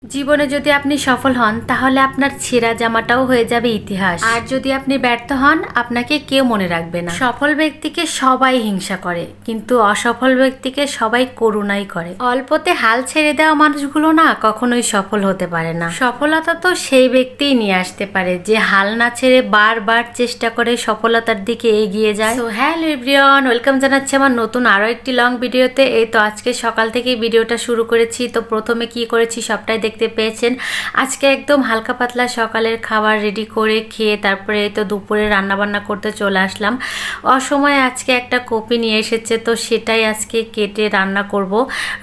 জীবনে যদি আপনি সফল হন তাহলে আপনার ছেঁড়া জামাটাও হয়ে যাবে ইতিহাস, আর যদি আপনি ব্যর্থ হন আপনাকে কেউ মনে রাখবে না। সফল ব্যক্তিকে সবাই হিংসা করে, কিন্তু অসফল ব্যক্তিকে সবাই করুণাই করে। অল্পতে হাল ছেড়ে দেওয়া মানুষগুলো না কখনোই সফল হতে পারে না। সফলতা তো সেই ব্যক্তিই নিয়ে আসতে পারে যে হাল না ছেড়ে বারবার চেষ্টা করে সফলতার দিকে এগিয়ে যায়। সো হ্যালো এভরিওয়ান, ওয়েলকাম জানাচ্ছি আমার নতুন আরো একটি লং ভিডিওতে। এই তো আজকে সকাল থেকেই ভিডিওটা শুরু করেছি। তো প্রথমে কি করেছি সবটাই দেখতে পেয়েছেন। আজকে একদম হালকা পাতলা সকালের খাবার রেডি করে খেয়ে তারপরে এই তো দুপুরে রান্না বান্না করতে চলে আসলাম। অসময়ে আজকে একটা কপি নিয়ে এসেছে, তো সেটাই আজকে কেটে রান্না করব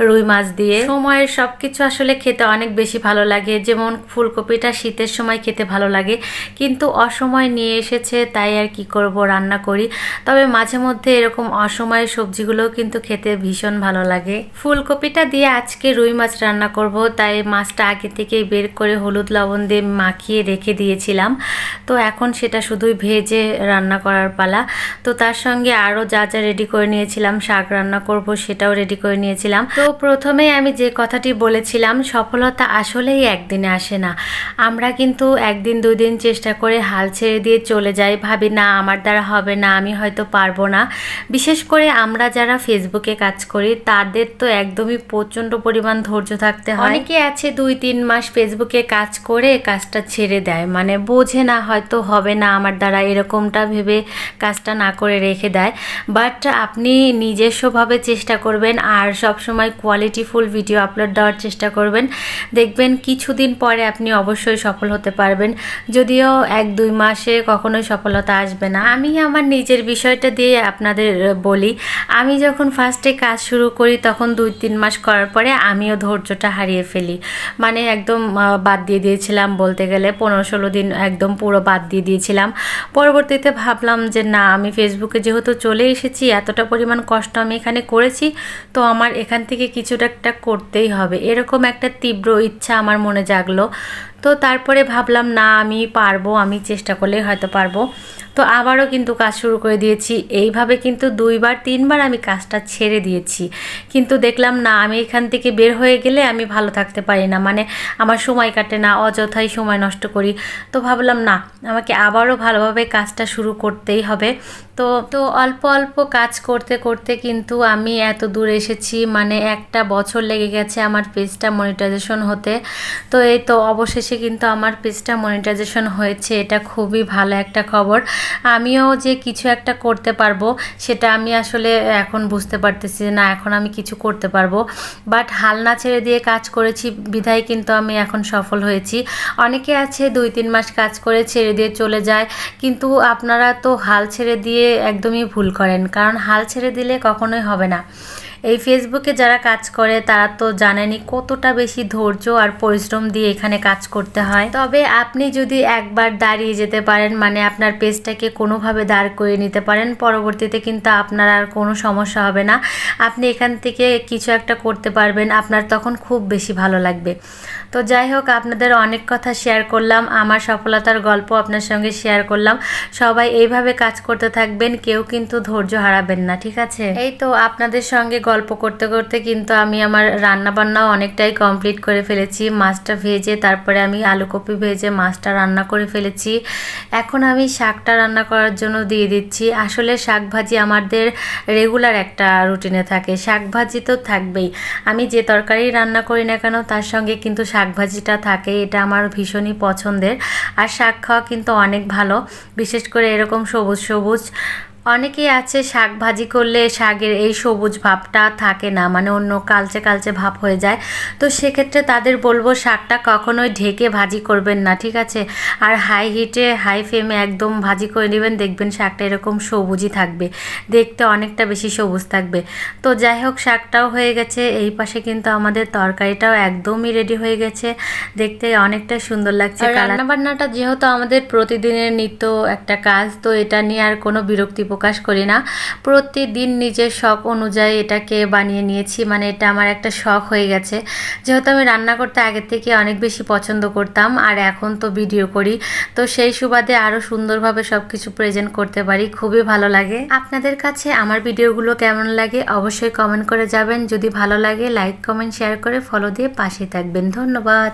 রুই মাছ দিয়ে। সময়ের সবকিছু আসলে খেতে অনেক বেশি ভালো লাগে, যেমন ফুলকপিটা শীতের সময় খেতে ভালো লাগে, কিন্তু অসময় নিয়ে এসেছে তাই আর কি করব, রান্না করি। তবে মাঝে মধ্যে এরকম অসময়ের সবজিগুলোও কিন্তু খেতে ভীষণ ভালো লাগে। ফুলকপিটা দিয়ে আজকে রুই মাছ রান্না করব, তাই মাছটা আগে থেকেই বের করে হলুদ লবণ দিয়ে মাখিয়ে রেখে দিয়েছিলাম। তো এখন সেটা শুধুই ভেজে রান্না করার পালা। তো তার সঙ্গে আরও যা যা রেডি করে নিয়েছিলাম, শাক রান্না করব সেটাও রেডি করে নিয়েছিলাম। তো প্রথমেই আমি যে কথাটি বলেছিলাম, সফলতা আসলেই একদিনে আসে না। আমরা কিন্তু একদিন দুই দিন চেষ্টা করে হাল ছেড়ে দিয়ে চলে যাই, ভাবি না আমার দ্বারা হবে না, আমি হয়তো পারবো না। বিশেষ করে আমরা যারা ফেসবুকে কাজ করি তাদের তো একদমই প্রচণ্ড পরিমাণ ধৈর্য থাকতে হয়। অনেকে আছে 2-3 মাস ফেসবুকে কাজ করে কাজটা ছেড়ে দেয়, মানে বোঝে না হয়তো হবে না আমার দ্বারা, এরকমটা ভেবে কাজটা না করে রেখে দেয়। বাট আপনি নিজস্বভাবে চেষ্টা করবেন আর সবসময় কোয়ালিটিফুল ভিডিও আপলোড দেওয়ার চেষ্টা করবেন, দেখবেন কিছুদিন পরে আপনি অবশ্যই সফল হতে পারবেন। যদিও 1-2 মাসে কখনোই সফলতা আসবে না। আমি আমার নিজের বিষয়টা দিয়ে আপনাদের বলি। আমি যখন ফার্স্টে কাজ শুরু করি তখন 2-3 মাস করার পরে আমিও ধৈর্যটা হারিয়ে ফেলি, মানে একদম বাদ দিয়ে দিয়েছিলাম, বলতে গেলে 15-16 দিন একদম পুরো বাদ দিয়ে দিয়েছিলাম। পরবর্তীতে ভাবলাম যে না, আমি ফেসবুকে যেহেতু চলে এসেছি, এতটা পরিমাণ কষ্ট আমি এখানে করেছি, তো আমার এখান থেকে কিছুটা একটা করতেই হবে, এরকম একটা তীব্র ইচ্ছা আমার মনে জাগলো। তো তারপরে ভাবলাম না, আমি পারবো, আমি চেষ্টা করলেই হয়তো পারবো। তো আবারও কিন্তু কাজ শুরু করে দিয়েছি। এইভাবে কিন্তু 2-3 বার আমি কাজটা ছেড়ে দিয়েছি, কিন্তু দেখলাম না, আমি এখান থেকে বের হয়ে গেলে আমি ভালো থাকতে পারি না, মানে আমার সময় কাটে না, অযথাই সময় নষ্ট করি। তো ভাবলাম না, আমাকে আবারও ভালোভাবে কাজটা শুরু করতেই হবে। তো অল্প অল্প কাজ করতে করতে কিন্তু আমি এত দূর এসেছি, মানে 1টা বছর লেগে গেছে আমার পেজটা মনিটাইজেশন হতে। তো এই তো অবশেষে কিন্তু আমার পেজটা মনিটাইজেশন হয়েছে, এটা খুবই ভালো একটা খবর। আমিও যে কিছু একটা করতে পারবো সেটা আমি আসলে এখন বুঝতে পারতেছি না, এখন আমি কিছু করতে পারবো। বাট হাল না ছেড়ে দিয়ে কাজ করেছি বিধায় কিন্তু আমি এখন সফল হয়েছি। অনেকে আছে 2-3 মাস কাজ করে ছেড়ে দিয়ে চলে যায়, কিন্তু আপনারা তো হাল ছেড়ে দিয়ে একদমই ভুল করেন, কারণ হাল ছেড়ে দিলে কখনোই হবে না। এই ফেসবুকে যারা কাজ করে তারা তো জানেনই কতটা বেশি ধৈর্য আর পরিশ্রম দিয়ে এখানে কাজ করতে হয়। তবে আপনি যদি একবার দাঁড়িয়ে যেতে পারেন, মানে আপনার পেজটাকে কোনোভাবে দাঁড় করিয়ে নিতে পারেন, পরবর্তীতে কিন্তু আপনার আর কোনো সমস্যা হবে না। আপনি এখান থেকে কিছু একটা করতে পারবেন, আপনার তখন খুব বেশি ভালো লাগবে। তো যাই হোক, আপনাদের অনেক কথা শেয়ার করলাম, আমার সফলতার গল্প আপনার সঙ্গে শেয়ার করলাম। সবাই এইভাবে কাজ করতে থাকবেন, কেউ কিন্তু ধৈর্য হারাবেন না, ঠিক আছে? এই তো আপনাদের সঙ্গে গল্প করতে করতে কিন্তু আমি আমার রান্না বান্নাও অনেকটাই কমপ্লিট করে ফেলেছি। মাছটা ভেজে তারপরে আমি আলু কপি ভেজে মাছটা রান্না করে ফেলেছি। এখন আমি শাকটা রান্না করার জন্য দিয়ে দিচ্ছি। আসলে শাক ভাজি আমাদের রেগুলার একটা রুটিনে থাকে, শাক ভাজি তো থাকবেই। আমি যে তরকারি রান্না করি না কেন তার সঙ্গে কিন্তু শাক ভাজিটা থাকে, এটা আমার ভীষণই পছন্দের। আর শাক খাওয়া কিন্তু অনেক ভালো, বিশেষ করে এরকম সবুজ সবুজ। অনেকেই আছে শাক ভাজি করলে শাকের এই সবুজ ভাবটা থাকে না, মানে অন্য কালচে কালচে ভাব হয়ে যায়। তো সেক্ষেত্রে তাদের বলবো শাকটা কখনোই ঢেকে ভাজি করবেন না, ঠিক আছে? আর হাই হিটে হাই ফ্লেমে একদম ভাজি করে নেবেন, দেখবেন শাকটা এরকম সবুজই থাকবে, দেখতে অনেকটা বেশি সবুজ থাকবে। তো যাই হোক, শাকটাও হয়ে গেছে, এই পাশে কিন্তু আমাদের তরকারিটাও একদমই রেডি হয়ে গেছে, দেখতে অনেকটা সুন্দর লাগছে। রান্নাবান্নাটা যেহেতু আমাদের প্রতিদিনের নিত্য একটা কাজ, তো এটা নিয়ে আর কোনো বিরক্তি প্রকাশ করি না, প্রতিদিন নিজের শখ অনুযায়ী এটাকে বানিয়ে নিয়েছি। মানে এটা আমার একটা শখ হয়ে গেছে, যেহেতু আমি রান্না করতে আগে থেকে অনেক বেশি পছন্দ করতাম আর এখন তো ভিডিও করি, তো সেই সুবাদে আরও সুন্দরভাবে সব কিছু প্রেজেন্ট করতে পারি, খুবই ভালো লাগে। আপনাদের কাছে আমার ভিডিওগুলো কেমন লাগে অবশ্যই কমেন্ট করে যাবেন। যদি ভালো লাগে লাইক কমেন্ট শেয়ার করে ফলো দিয়ে পাশে থাকবেন। ধন্যবাদ।